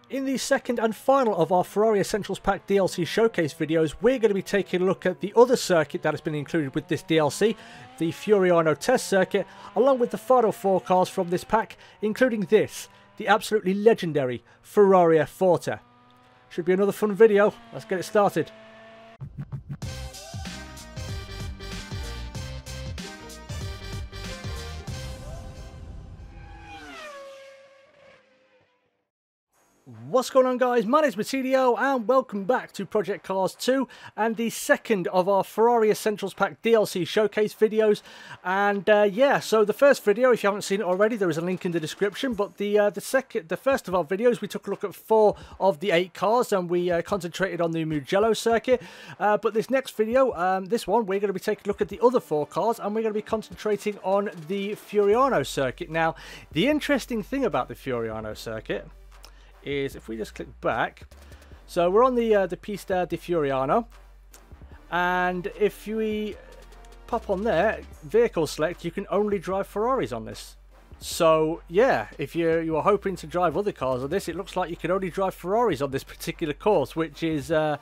In the second and final of our Ferrari Essentials Pack DLC showcase videos, we're going to be taking a look at the other circuit that has been included with this DLC, the Fiorano test circuit, along with the final 4 cars from this pack, including this, the absolutely legendary Ferrari F40. Should be another fun video. Let's get it started. What's going on, guys? My name's Matilio and welcome back to Project Cars 2 and the second of our Ferrari Essentials Pack DLC showcase videos. And yeah, so the first video, if you haven't seen it already, there is a link in the description. But the first of our videos, we took a look at 4 of the 8 cars and we concentrated on the Mugello circuit. But this next video, this one, we're going to be taking a look at the other 4 cars and we're going to be concentrating on the Furanose circuit. Now, the interesting thing about the Furanose circuit is if we just click back, so we're on the Pista di Fiorano, and if we pop on there, vehicle select, you can only drive Ferraris on this. So yeah, if you are hoping to drive other cars on this, it looks like you can only drive Ferraris on this particular course, which is kind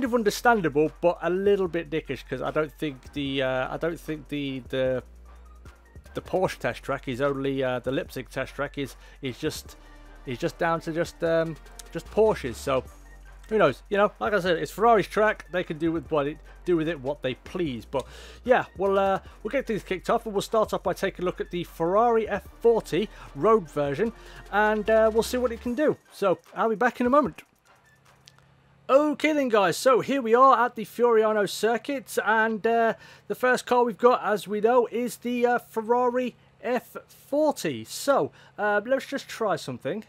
of understandable, but a little bit dickish, because I don't think the Porsche test track is only the Leipzig test track is just down to just Porsches. So who knows? You know, like I said, it's Ferrari's track. They can do with what they please. But yeah, we'll get things kicked off, and we'll start off by taking a look at the Ferrari F40 road version, and we'll see what it can do. So I'll be back in a moment. Okay then, guys, so here we are at the Furanose circuit, and the first car we've got, as we know, is the Ferrari F40. So let's just try something.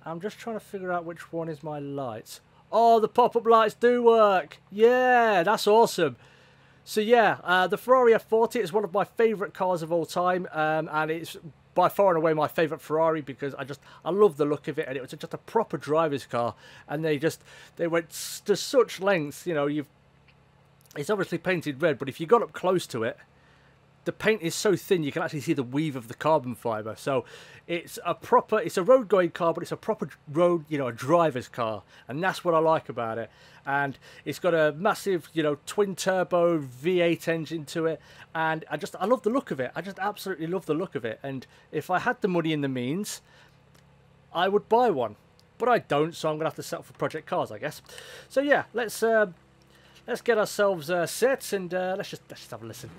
I'm just trying to figure out which one is my lights. Oh, the pop-up lights do work. Yeah, that's awesome. So yeah, the Ferrari F40 is one of my favourite cars of all time, and it's by far and away my favourite Ferrari, because I love the look of it, and it was just a proper driver's car, and they went to such lengths. You know, it's obviously painted red, but if you got up close to it, the paint is so thin you can actually see the weave of the carbon fibre. So it's a road going car, but it's a proper road, you know, a driver's car, and that's what I like about it. And it's got a massive, you know, twin turbo V8 engine to it, and I love the look of it. I just absolutely love the look of it. And if I had the money and the means, I would buy one, but I don't, so I'm gonna have to settle for Project Cars, I guess. So yeah, let's get ourselves set, and let's just have a listen.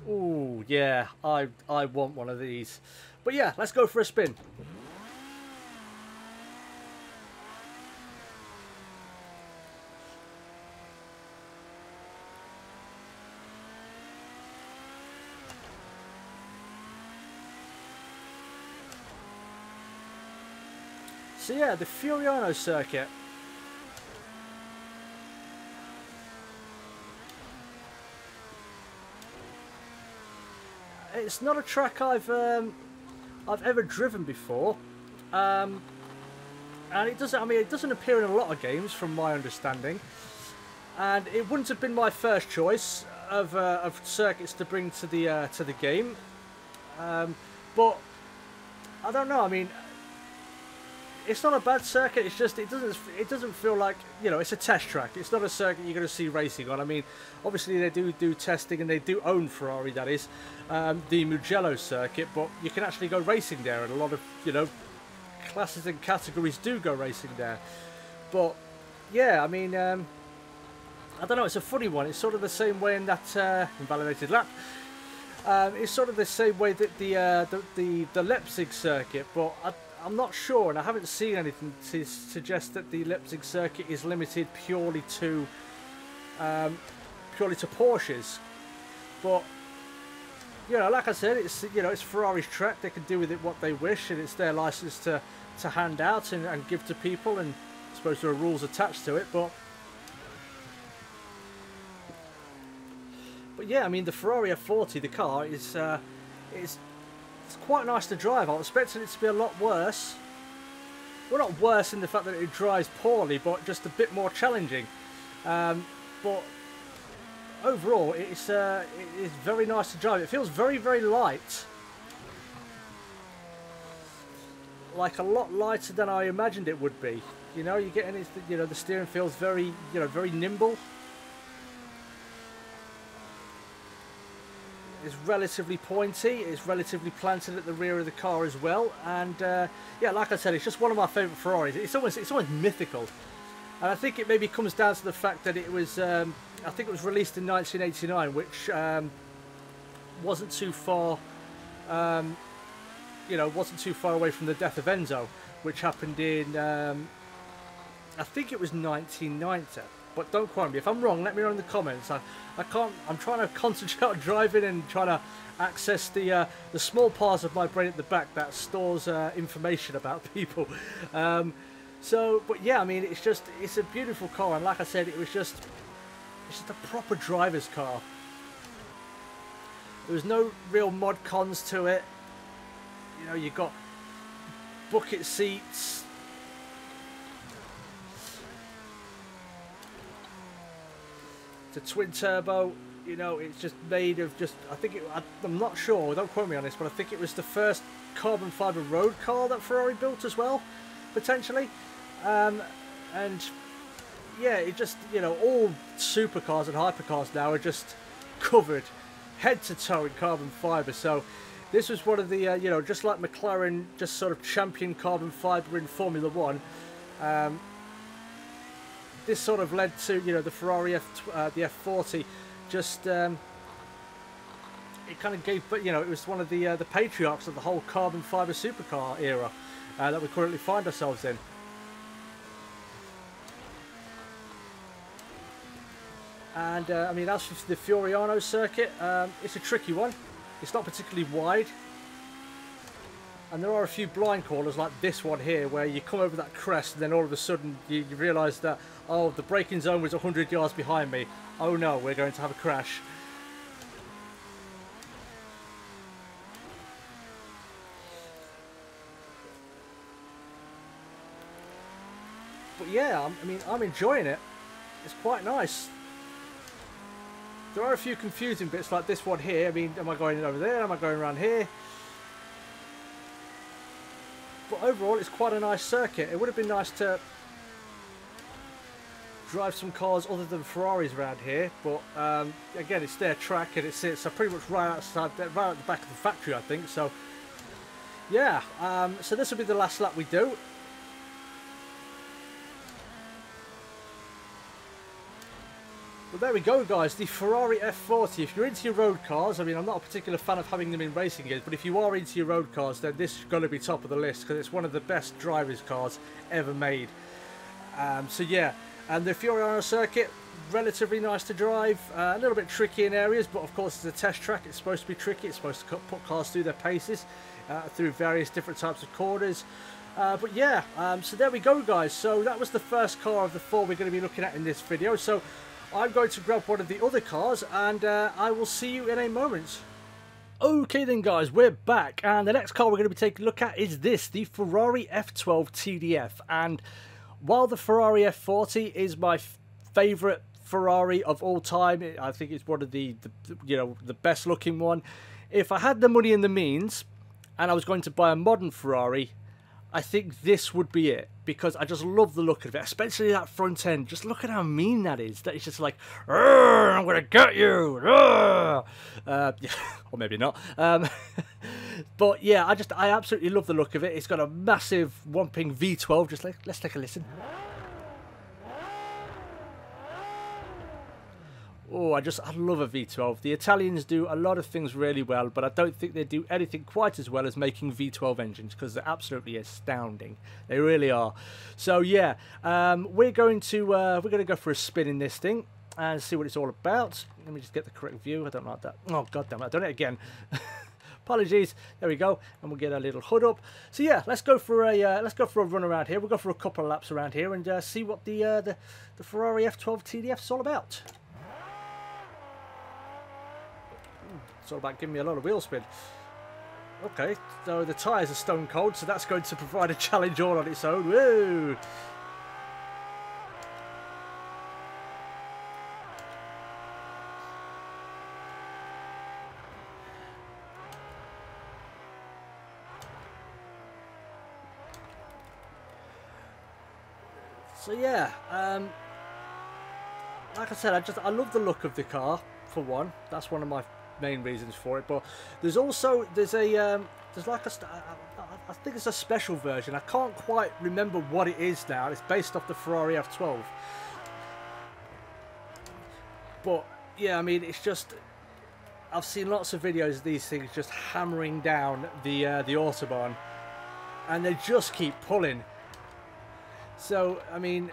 Oh yeah, I want one of these. But yeah, let's go for a spin. So yeah, the Furanose circuit. It's not a track I've ever driven before, and it doesn't appear in a lot of games from my understanding, and it wouldn't have been my first choice of circuits to bring to the game, but I don't know. I mean, it's not a bad circuit. It's just it doesn't feel like, you know, it's a test track. It's not a circuit you're going to see racing on. I mean, obviously they do testing, and they do own Ferrari, that is, the Mugello circuit, but you can actually go racing there, and a lot of, you know, classes and categories do go racing there. But yeah, I mean, I don't know. It's a funny one. It's sort of the same way in that invalidated lap. It's sort of the same way that the Leipzig circuit, but I'm not sure, and I haven't seen anything to suggest that the Leipzig circuit is limited purely to Porsches. But you know, like I said, it's, you know, it's Ferrari's track. They can do with it what they wish, and it's their license to hand out and give to people. And I suppose there are rules attached to it, but yeah, I mean, the Ferrari F40, the car, is it's quite nice to drive. I was expecting it to be a lot worse. Well, not worse in the fact that it drives poorly, but just a bit more challenging. But overall, it is very nice to drive. It feels very, very light. Like a lot lighter than I imagined it would be. You know, you're getting it, you know, the steering feels very, you know, very nimble. It's relatively pointy. It's relatively planted at the rear of the car as well. And yeah, like I said, it's just one of my favourite Ferraris. It's almost mythical. And I think it maybe comes down to the fact that it was, I think it was released in 1989, which wasn't too far, you know, wasn't too far away from the death of Enzo, which happened in, I think it was 1990. But don't quote me. If I'm wrong, let me know in the comments. I can't. I'm trying to concentrate on driving and trying to access the small parts of my brain at the back that stores information about people. So, but yeah, I mean, it's a beautiful car, and like I said, it's just a proper driver's car. There was no real mod cons to it. You know, you got bucket seats. It's a twin turbo, you know, it's just made of just, I'm not sure, don't quote me on this, but I think it was the first carbon fibre road car that Ferrari built as well, potentially. And yeah, it just, you know, all supercars and hypercars now are just covered head to toe in carbon fibre. So this was one of the, you know, just like McLaren just sort of championed carbon fibre in Formula 1. This sort of led to, you know, the Ferrari the F40. Just it kind of gave, but you know, it was one of the patriarchs of the whole carbon fibre supercar era that we currently find ourselves in. And I mean, as for the Furanose Circuit, it's a tricky one. It's not particularly wide. And there are a few blind corners like this one here where you come over that crest and then all of a sudden you realise that, oh, the braking zone was 100 yards behind me. Oh no, we're going to have a crash. But yeah, I mean, I'm enjoying it. It's quite nice. There are a few confusing bits like this one here. I mean, am I going over there? Am I going around here? But overall, it's quite a nice circuit. It would have been nice to drive some cars other than Ferraris around here, but again, it's their track and it sits pretty much right outside, right at the back of the factory, I think. So yeah, so this will be the last lap we do. Well, there we go, guys. The Ferrari F40. If you're into your road cars, I mean, I'm not a particular fan of having them in racing games, but if you are into your road cars, then this is going to be top of the list because it's one of the best drivers' cars ever made. So yeah, and the Fiorano circuit, relatively nice to drive. A little bit tricky in areas, but of course it's a test track. It's supposed to be tricky. It's supposed to put cars through their paces, through various different types of corners. But yeah, so there we go, guys. So that was the first car of the four we're going to be looking at in this video. So I'm going to grab one of the other cars and I will see you in a moment. Okay then, guys, we're back, and the next car we're going to be taking a look at is this, the Ferrari F12 Tdf. And while the Ferrari F40 is my favourite Ferrari of all time, I think it's one of the you know, the best looking one. If I had the money and the means and I was going to buy a modern Ferrari, I think this would be it, because I just love the look of it, especially that front end. Just look at how mean that is. That is just like, I'm gonna get you, yeah, or maybe not. But yeah, I absolutely love the look of it. It's got a massive whomping V12. Just like, let's take a listen. Oh, I love a V12. The Italians do a lot of things really well, but I don't think they do anything quite as well as making V12 engines, because they're absolutely astounding. They really are. So yeah, we're going to go for a spin in this thing and see what it's all about. Let me just get the correct view. I don't like that. Oh god damn it! I've done it again. Apologies. There we go, and we'll get a little hood up. So yeah, let's go for a run around here. We'll go for a couple of laps around here and see what the Ferrari F12 Tdf is all about. It's all about giving me a lot of wheel spin. Okay, so the tyres are stone cold, so that's going to provide a challenge all on its own. Woo! So yeah, like I said, I love the look of the car for one. That's one of my main reasons for it. But there's also there's like I think it's a special version. I can't quite remember what it is now. It's based off the Ferrari F12. But yeah, I mean, it's just, I've seen lots of videos of these things just hammering down the Autobahn, and they just keep pulling. So I mean,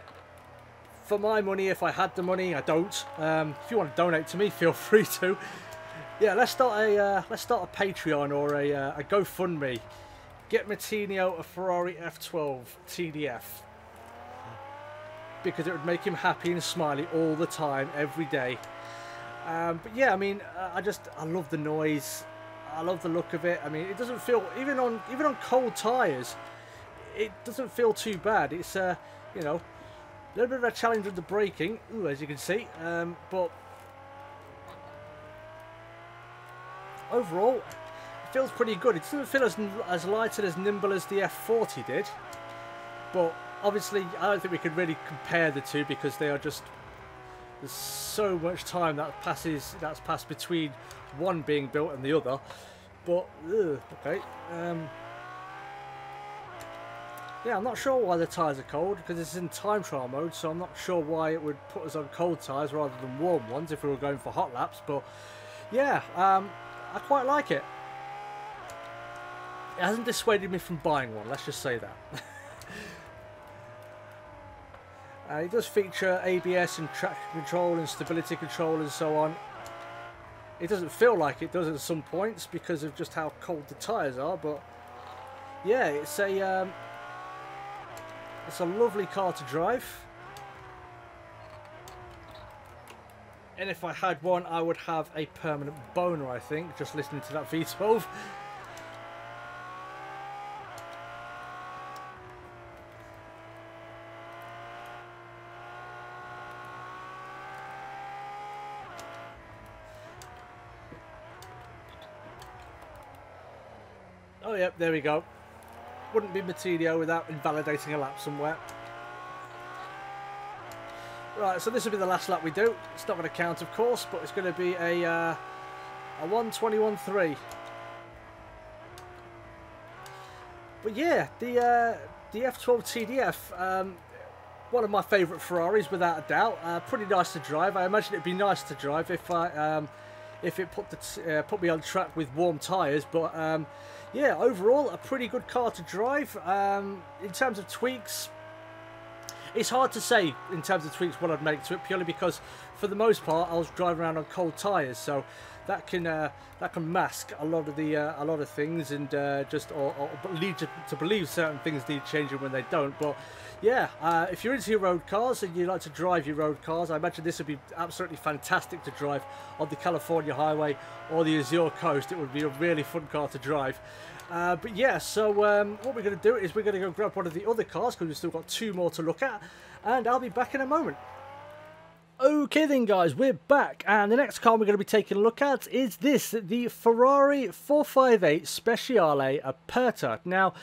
for my money, if I had the money, I don't. If you want to donate to me, feel free to. Yeah, let's start a Patreon or a GoFundMe. Get Martino a Ferrari F12 Tdf, because it would make him happy and smiley all the time, every day. But yeah, I mean, I love the noise. I love the look of it. I mean, it doesn't feel, even on cold tyres, it doesn't feel too bad. It's you know, a little bit of a challenge with the braking, ooh, as you can see, but overall, it feels pretty good. It doesn't feel as light and as nimble as the F40 did, but obviously I don't think we could really compare the two, because they are just, there's so much time that's passed between one being built and the other. But okay, yeah, I'm not sure why the tyres are cold, because it's in time trial mode, so I'm not sure why it would put us on cold tyres rather than warm ones if we were going for hot laps. But yeah, I quite like it. It hasn't dissuaded me from buying one, let's just say that. It does feature ABS and traction control and stability control and so on. It doesn't feel like it does at some points because of just how cold the tyres are, but yeah, it's a lovely car to drive. And if I had one, I would have a permanent boner, I think, just listening to that V12. Oh, yep, there we go. Wouldn't be Martino without invalidating a lap somewhere. Right, so this will be the last lap we do. It's not going to count, of course, but it's going to be a 1:21.3. But yeah, the F12 Tdf, one of my favourite Ferraris without a doubt. Pretty nice to drive. I imagine it'd be nice to drive if it put me on track with warm tyres, but yeah, overall a pretty good car to drive. In terms of tweaks, it's hard to say in terms of tweaks what I'd make to it, purely because for the most part I was driving around on cold tyres, so that can mask a lot of things, and just or lead you to believe certain things need changing when they don't. But yeah, if you're into your road cars and you like to drive your road cars, I imagine this would be absolutely fantastic to drive on the California highway or the Azure coast. It would be a really fun car to drive. But yeah, so what we're going to do is we're going to go grab one of the other cars, because we've still got two more to look at, and I'll be back in a moment. Okay then guys, we're back, and the next car we're going to be taking a look at is this, the Ferrari 458 Speciale Aperta. Now,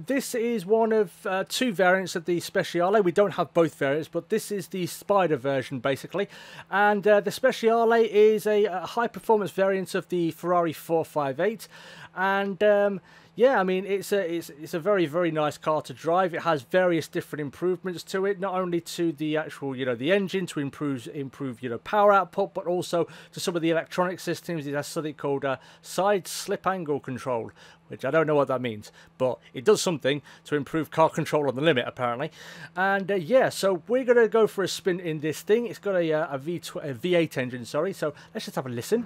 this is one of two variants of the Speciale. We don't have both variants, but this is the Spider version basically, and the Speciale is a high-performance variant of the Ferrari 458, and yeah, I mean, it's a very, very nice car to drive. It has various different improvements to it, not only to the actual, the engine to improve, power output, but also to some of the electronic systems. It has something called side slip angle control, which I don't know what that means, but it does something to improve car control on the limit, apparently. And yeah, so we're going to go for a spin in this thing. It's got a V8 engine, sorry, so let's just have a listen.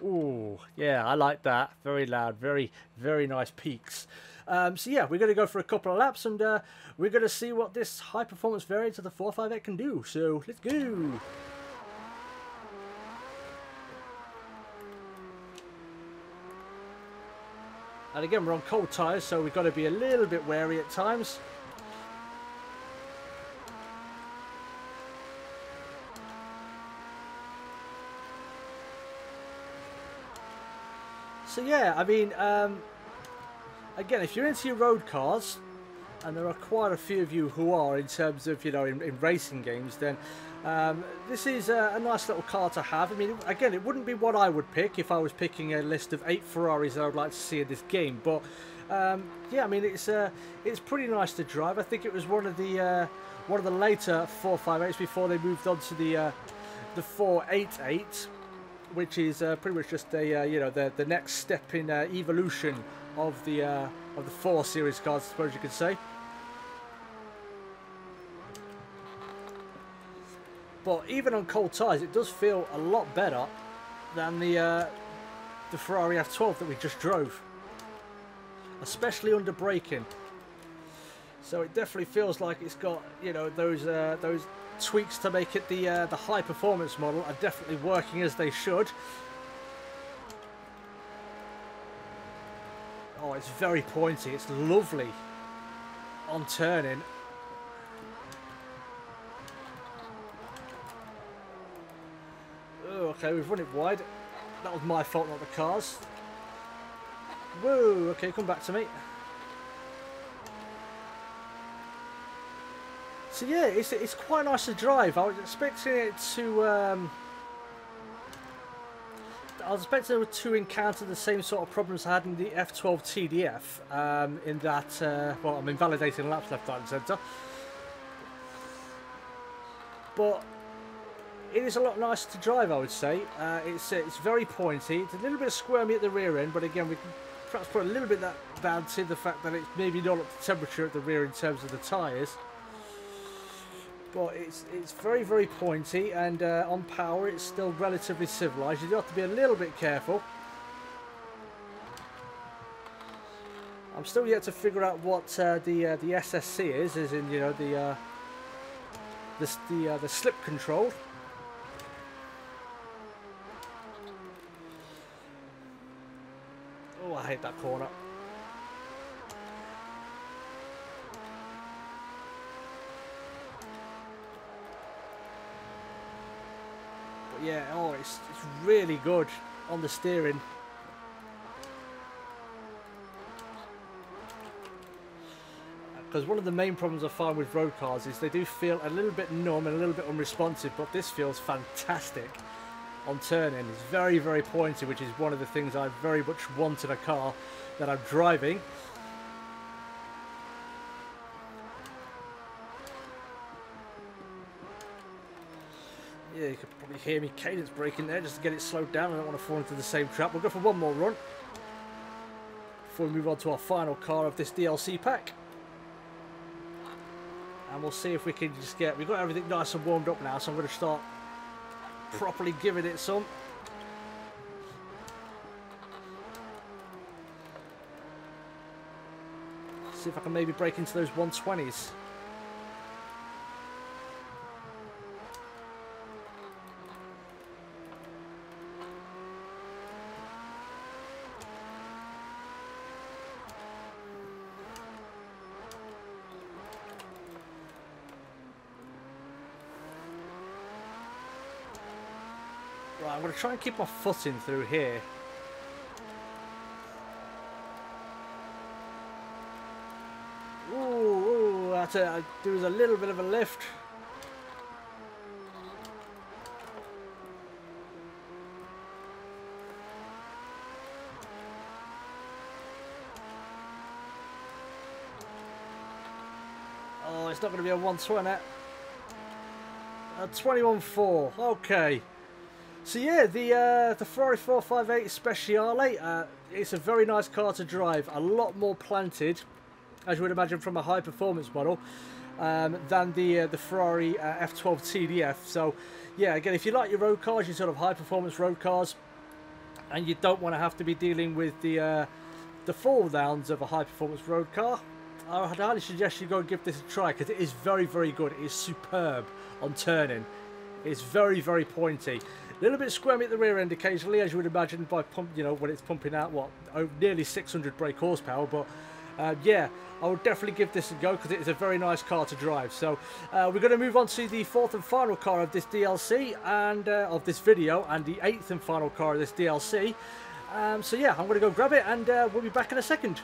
Ooh, yeah, I like that. Very loud, very, very nice peaks. So yeah, we're going to go for a couple of laps, and we're going to see what this high-performance variant of the 458 can do. So let's go. And again, we're on cold tyres, so we've got to be a little bit wary at times. So yeah, I mean, again, if you're into your road cars, and there are quite a few of you who are in terms of, you know, in racing games, then this is a nice little car to have. I mean, again, it wouldn't be what I would pick if I was picking a list of 8 Ferraris that I would like to see in this game, but yeah, I mean, it's pretty nice to drive. I think it was one of the later 458s before they moved on to the 488, which is pretty much just a you know, the next step in evolution of the 4 Series cars, I suppose you could say. But even on cold tyres, it does feel a lot better than the Ferrari F12 that we just drove, especially under braking. So it definitely feels like it's got, you know, those tweaks to make it the high performance model are definitely working as they should. Oh, it's very pointy. It's lovely on turning. Oh, okay, we've run it wide. That was my fault, not the car's. Whoa, okay, come back to me. So yeah, it's quite nice to drive. I was expecting it to encounter the same sort of problems I had in the F12 Tdf, in that, well, I'm invalidating laps left, right and centre. But it is a lot nicer to drive, I would say. It's very pointy. It's a little bit squirmy at the rear end, but again, we can perhaps put a little bit that down to the fact that it's maybe not up to temperature at the rear in terms of the tyres. But it's very, very pointy, and on power it's still relatively civilised. You do have to be a little bit careful. I'm still yet to figure out what the SSC is, as in, you know, the slip control. Oh, I hate that corner. But yeah, oh, it's really good on the steering. Because one of the main problems I find with road cars is they do feel a little bit numb and a little bit unresponsive, but this feels fantastic on turning. It's very, very pointy, which is one of the things I very much want in a car that I'm driving. Yeah, you could probably hear me cadence braking there just to get it slowed down. I don't want to fall into the same trap. We'll go for one more run before we move on to our final car of this DLC pack. And we'll see if we can just get... We've got everything nice and warmed up now, so I'm going to start properly giving it some. See if I can maybe break into those 120s. Right, I'm going to try and keep my footing through here. Ooh, that's it. There was a little bit of a lift. Oh, it's not going to be a 120. A 21.4. Okay. So yeah, the Ferrari 458 Speciale, it's a very nice car to drive. A lot more planted, as you would imagine from a high performance model, than the Ferrari F12 Tdf. So yeah, again, if you like your road cars, your sort of high performance road cars, and you don't want to have to be dealing with the fall downs of a high performance road car, I would highly suggest you go and give this a try, because it is very, very good. It is superb on turning. It's very, very pointy. A little bit squirmy at the rear end occasionally, as you would imagine by pump, you know, when it's pumping out what, nearly 600 brake horsepower. But yeah, I would definitely give this a go, because it is a very nice car to drive. So we're going to move on to the 4th and final car of this DLC and of this video, and the 8th and final car of this DLC. So yeah, I'm going to go grab it, and we'll be back in a second.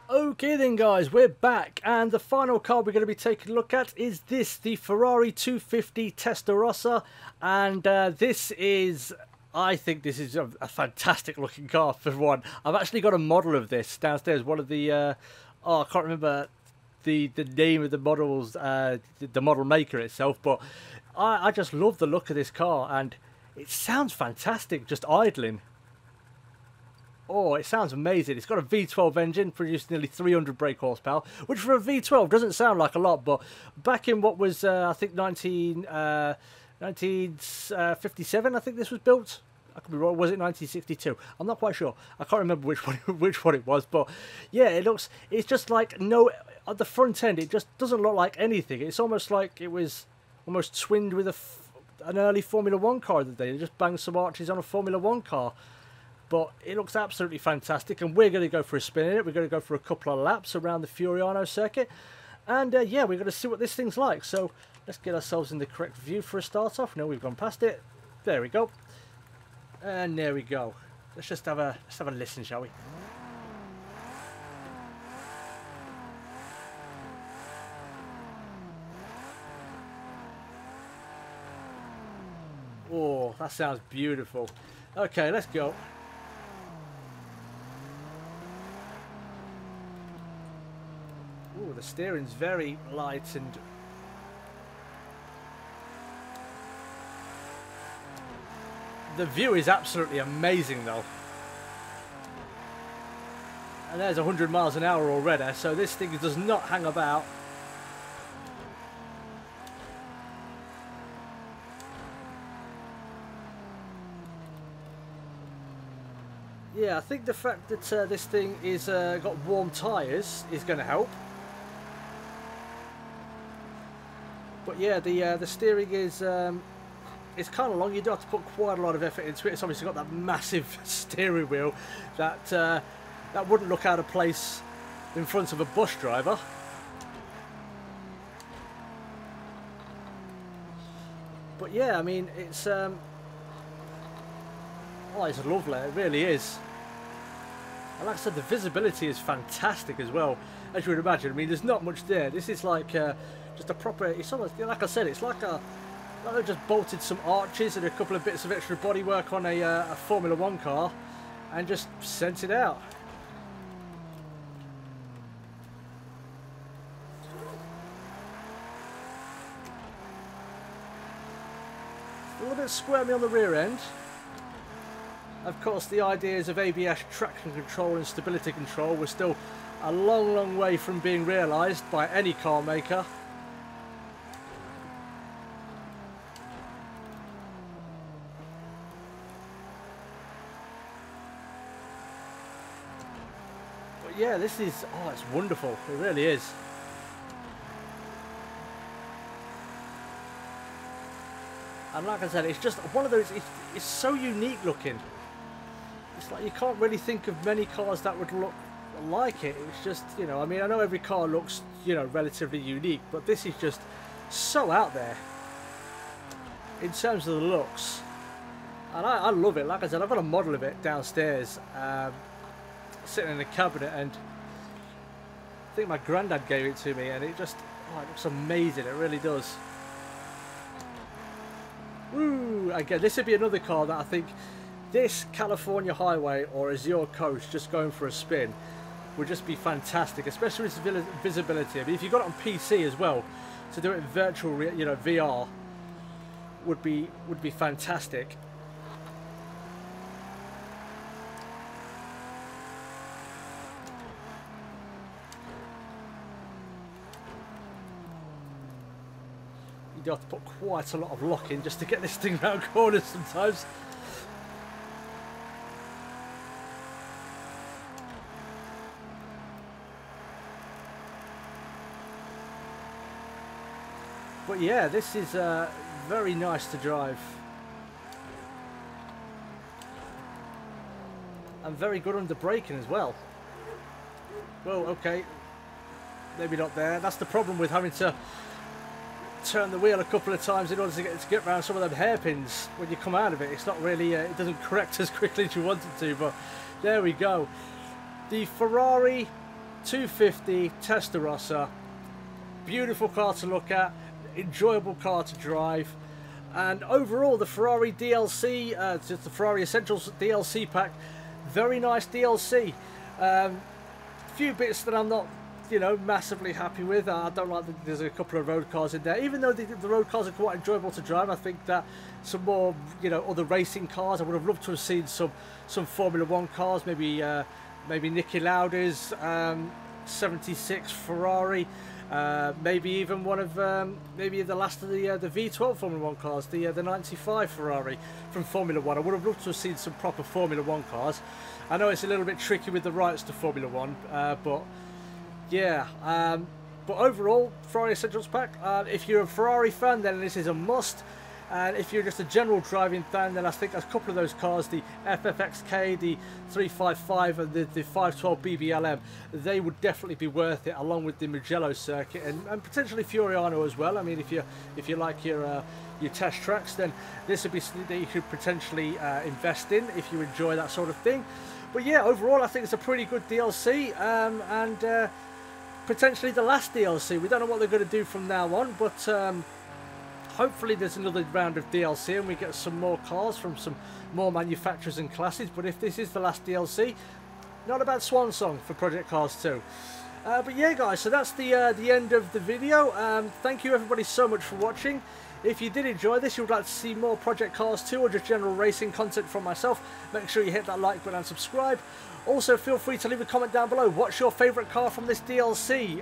Okay then guys, we're back, and the final car we're going to be taking a look at is this, the Ferrari 250 Testa Rossa, and this is, I think this is a fantastic looking car for one. I've actually got a model of this downstairs, one of the, oh, I can't remember the name of the models, the model maker itself, but I just love the look of this car, and it sounds fantastic just idling. Oh, it sounds amazing. It's got a V12 engine, produced nearly 300 brake horsepower, which for a V12 doesn't sound like a lot, but back in what was, I think, 1957, I think this was built. I could be wrong. Was it 1962? I'm not quite sure. I can't remember which one it was, but yeah, it's just like, no, at the front end, it just doesn't look like anything. It's almost like it was almost twinned with an early Formula 1 car of the day. They just banged some arches on a Formula 1 car. But it looks absolutely fantastic, and we're going to go for a spin in it. We're going to go for a couple of laps around the Furanose Circuit, and yeah, we're going to see what this thing's like. So let's get ourselves in the correct view for a start off. No, we've gone past it. There we go, and there we go. Let's have a listen, shall we? Oh, that sounds beautiful. Okay, let's go. Ooh, the steering's very light, and the view is absolutely amazing though. And there's 100 miles an hour already, so this thing does not hang about. Yeah, I think the fact that this thing is got warm tyres is going to help. But yeah, the steering is it's kind of long. You do have to put quite a lot of effort into it. It's obviously got that massive steering wheel that that wouldn't look out of place in front of a bus driver. But yeah, I mean, it's oh, it's lovely. It really is. And like I said, the visibility is fantastic as well, as you would imagine. I mean, there's not much there. This is like just a proper, it's almost, like I said, it's like they just bolted some arches and a couple of bits of extra bodywork on a Formula 1 car and just sent it out. A little bit squirmy on the rear end. Of course, the ideas of ABS traction control and stability control were still a long, long way from being realised by any car maker. But yeah, this is, oh, it's wonderful. It really is. And like I said, it's just one of those, it's so unique looking. It's like you can't really think of many cars that would look like it. It's just, you know, I mean, I know every car looks, you know, relatively unique, but this is just so out there in terms of the looks. And I love it. Like I said, I've got a model of it downstairs, sitting in the cabinet, and I think my granddad gave it to me, and it just, oh, it looks amazing. It really does. Woo! Again, this would be another car that I think this California highway or Azure coast just going for a spin would just be fantastic, especially with visibility. I mean, if you got it on PC as well, to do it in virtual, you know, VR would be fantastic. You do have to put quite a lot of lock in just to get this thing round corners sometimes. But yeah, this is very nice to drive. And very good under braking as well. Well, okay. Maybe not there. That's the problem with having to turn the wheel a couple of times in order to get around some of them hairpins. When you come out of it, it's not really, it doesn't correct as quickly as you want it to, but there we go. The Ferrari 250 Testa Rossa. Beautiful car to look at, enjoyable car to drive, and overall the Ferrari DLC, just the Ferrari Essentials DLC pack, very nice DLC. Few bits that I'm not, you know, massively happy with. I don't like that there's a couple of road cars in there, even though the road cars are quite enjoyable to drive. I think that some more, you know, other racing cars, I would have loved to have seen some Formula 1 cars, maybe Niki Lauda's 76 Ferrari, maybe even one of maybe the last of the V12 Formula 1 cars, the 95 Ferrari from Formula 1. I would have loved to have seen some proper Formula 1 cars. I know it's a little bit tricky with the rights to Formula 1, but yeah. But overall, Ferrari Essentials pack. If you're a Ferrari fan, then this is a must. And if you're just a general driving fan, then I think a couple of those cars, the FFXK, the 355 and the 512 BBLM, they would definitely be worth it, along with the Mugello circuit and potentially Fiorano as well. I mean, if you like your test tracks, then this would be something that you could potentially invest in if you enjoy that sort of thing. But yeah, overall I think it's a pretty good DLC, and potentially the last DLC. We don't know what they're going to do from now on, but hopefully there's another round of DLC and we get some more cars from some more manufacturers and classes. But if this is the last DLC, not a bad swan song for Project Cars 2. But yeah guys, so that's the end of the video. Thank you everybody so much for watching. If you did enjoy this, you would like to see more Project Cars 2 or just general racing content from myself, make sure you hit that like button and subscribe. Also, feel free to leave a comment down below. What's your favourite car from this DLC?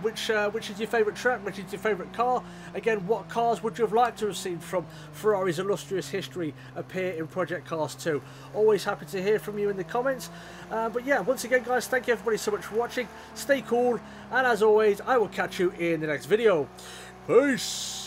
Which is your favourite track? Which is your favourite car? Again, what cars would you have liked to have seen from Ferrari's illustrious history appear in Project Cars 2? Always happy to hear from you in the comments. But yeah, once again guys, thank you everybody so much for watching. Stay cool, and as always, I will catch you in the next video. Peace!